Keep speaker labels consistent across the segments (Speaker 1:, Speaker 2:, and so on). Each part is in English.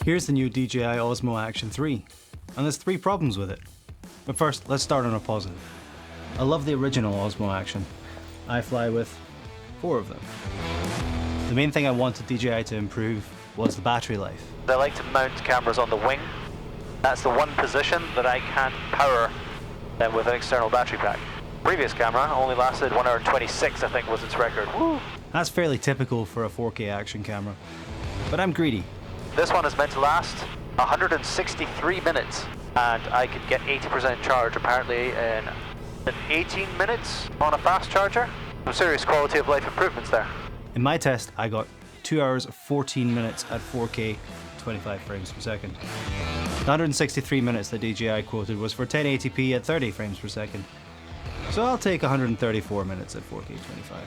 Speaker 1: Here's the new DJI Osmo Action 3, and there's 3 problems with it. But first, let's start on a positive. I love the original Osmo Action. I fly with 4 of them. The main thing I wanted DJI to improve was the battery life.
Speaker 2: I like to mount cameras on the wing. That's the one position that I can't power them with an external battery pack. Previous camera only lasted 1 hour 26, I think was its record. Woo!
Speaker 1: That's fairly typical for a 4K action camera, but I'm greedy.
Speaker 2: This one is meant to last 163 minutes, and I could get 80% charge apparently in 18 minutes on a fast charger. Some serious quality of life improvements there.
Speaker 1: In my test, I got 2 hours 14 minutes at 4K, 25 frames per second. The 163 minutes that DJI quoted was for 1080p at 30 frames per second. So I'll take 134 minutes at 4K 25.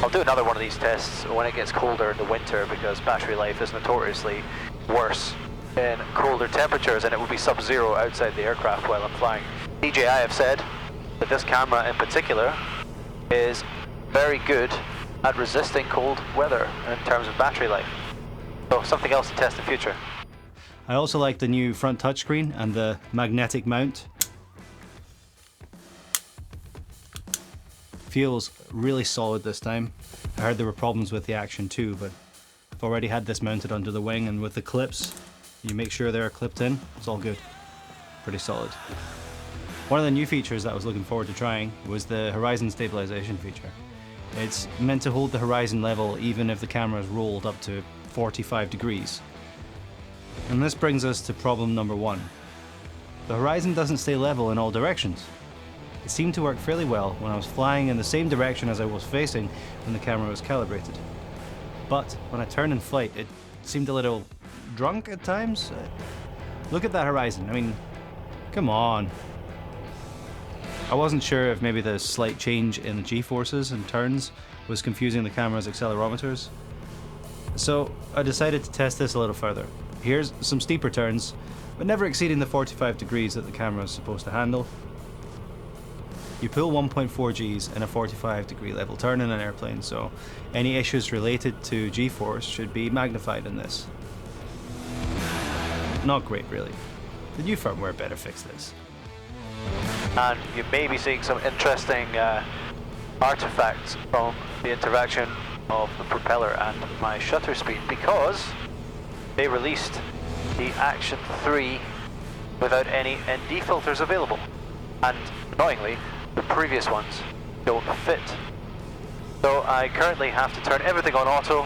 Speaker 2: I'll do another one of these tests when it gets colder in the winter, because battery life is notoriously worse in colder temperatures, and it will be sub-zero outside the aircraft while I'm flying. DJI have said that this camera in particular is very good at resisting cold weather in terms of battery life. So something else to test in future.
Speaker 1: I also like the new front touchscreen and the magnetic mount. Feels really solid this time. I heard there were problems with the Action 2, but I've already had this mounted under the wing, and with the clips, you make sure they're clipped in, it's all good. Pretty solid. One of the new features that I was looking forward to trying was the horizon stabilization feature. It's meant to hold the horizon level even if the camera is rolled up to 45 degrees. And this brings us to problem number 1. The horizon doesn't stay level in all directions. It seemed to work fairly well when I was flying in the same direction as I was facing when the camera was calibrated. But when I turned in flight, it seemed a little drunk at times. Look at that horizon, I mean, come on. I wasn't sure if maybe the slight change in the G-forces and turns was confusing the camera's accelerometers. So I decided to test this a little further. Here's some steeper turns, but never exceeding the 45 degrees that the camera is supposed to handle. You pull 1.4 Gs in a 45 degree level turn in an airplane, so any issues related to G-force should be magnified in this. Not great really. The new firmware better fix this.
Speaker 2: And you may be seeing some interesting artifacts from the interaction of the propeller and my shutter speed, because they released the Action 3 without any ND filters available. And annoyingly, the previous ones don't fit. So I currently have to turn everything on auto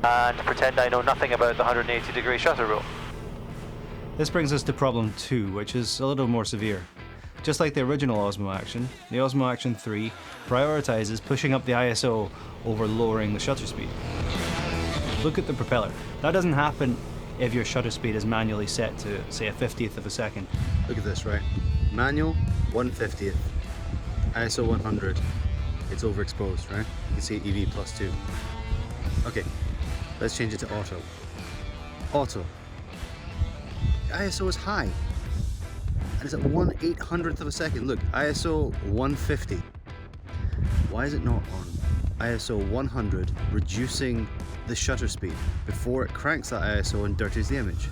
Speaker 2: and pretend I know nothing about the 180 degree shutter rule.
Speaker 1: This brings us to problem 2, which is a little more severe. Just like the original Osmo Action, the Osmo Action 3 prioritizes pushing up the ISO over lowering the shutter speed. Look at the propeller. That doesn't happen if your shutter speed is manually set to, say, a 50th of a second. Look at this, right? Manual, 1/50th. ISO 100. It's overexposed, right? You can see EV +2. Okay, let's change it to auto. Auto. The ISO is high. And it's at 1/800th of a second. Look, ISO 150. Why is it not on ISO 100, reducing the shutter speed before it cranks that ISO and dirties the image?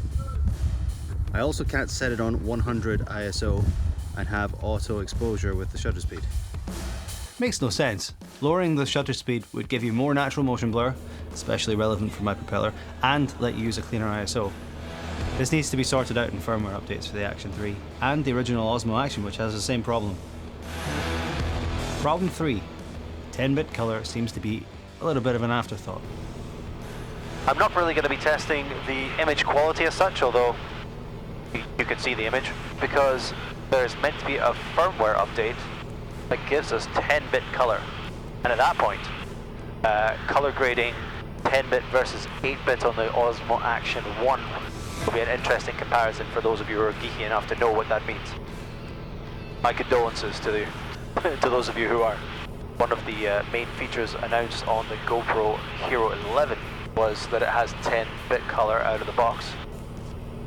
Speaker 1: I also can't set it on 100 ISO and have auto exposure with the shutter speed. Makes no sense. Lowering the shutter speed would give you more natural motion blur, especially relevant for my propeller, and let you use a cleaner ISO. This needs to be sorted out in firmware updates for the Action 3 and the original Osmo Action, which has the same problem. Problem 3. 10-bit color seems to be a little bit of an afterthought.
Speaker 2: I'm not really going to be testing the image quality as such, although you can see the image, because there's meant to be a firmware update that gives us 10-bit color. And at that point, color grading 10-bit versus 8-bit on the Osmo Action 1 will be an interesting comparison for those of you who are geeky enough to know what that means. My condolences to to those of you who are. One of the main features announced on the GoPro Hero 11 was that it has 10-bit color out of the box.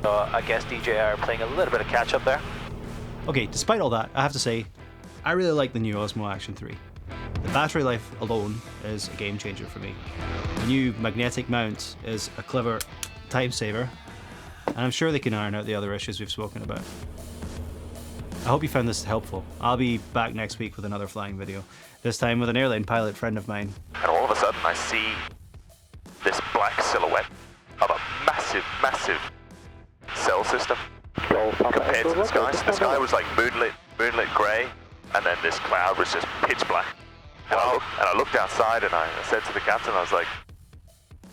Speaker 2: So I guess DJI are playing a little bit of catch up there.
Speaker 1: Okay, despite all that, I have to say, I really like the new Osmo Action 3. The battery life alone is a game changer for me. The new magnetic mount is a clever time saver, and I'm sure they can iron out the other issues we've spoken about. I hope you found this helpful. I'll be back next week with another flying video, this time with an airline pilot friend of mine.
Speaker 3: And all of a sudden I see this black silhouette of a massive, massive cell system compared to the sky. So the sky was like moonlit grey, and then this cloud was just pitch black. And I looked outside and I said to the captain, I was like,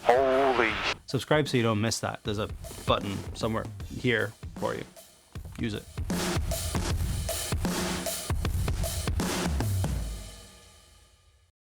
Speaker 3: holy...
Speaker 1: Subscribe so you don't miss that. There's a button somewhere here for you. Use it.